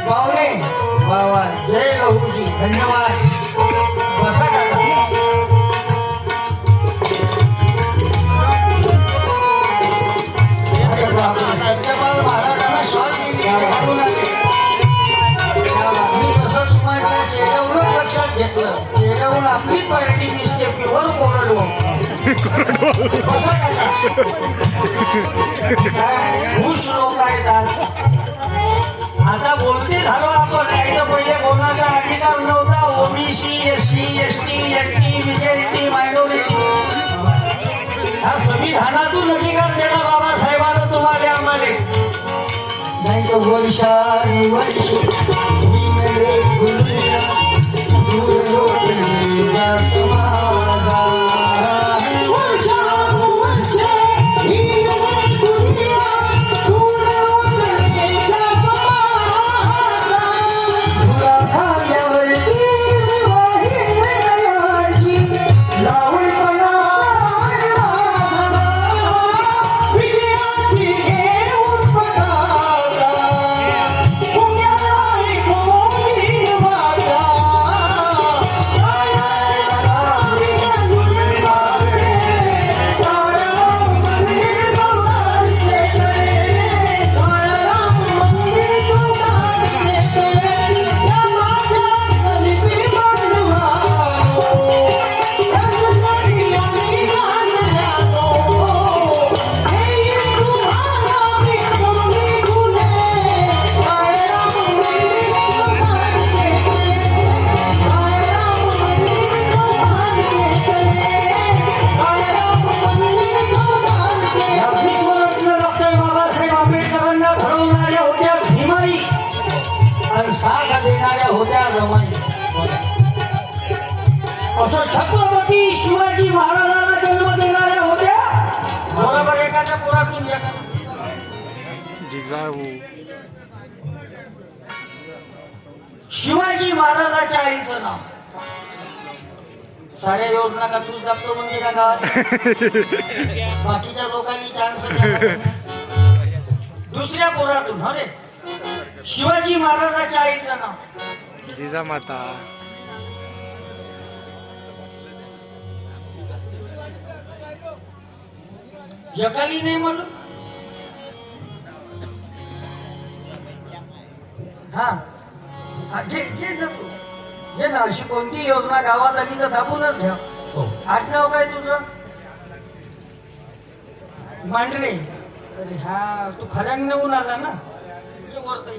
पाहुणे बाबा जय लहूजी धन्यवाद. बसा काका. सत्यपाल महाराजांना शॉल दिली घालून आले. मी तसं तुम्हाला चेहऱ्यावरून लक्षात घेतलं. चेहऱ्यावरून आपली पार्टी दिसते प्युअर कोरडो. बसा काका. खुश लोक आहेत आज. आता बोलते झालो आपण. नाही तर पहिले बोलण्याचा अधिकार नव्हता. OBC SC ST ST BJP minority हा संविधानातून अधिकार दिला बाबासाहेबांना तुम्हाला आम्हाला. नाही तर वर्षानुवर्ष असं छत्रपती शिवाजी महाराजांना जन्म देणाऱ्या होत्या. बरोबर एकाच्या पोरातून शिवाजी महाराजाच्या आईचं नाव. साऱ्या योजना का तूच दाखतो म्हणजे का गावात. बाकीच्या लोकांनी चान्स. दुसऱ्या पोरातून अरे शिवाजी महाराजाच्या आईचं नाव जिजामाता. एकाली नाही म्हणलं. हा घे ना तू. घे ना. अशी कोणती योजना गावात आली तर दाबूनच घ्या. आडनाव काय तुझं. मांडरे. अरे हा तू खऱ्यानं नेऊन आला ना. वरती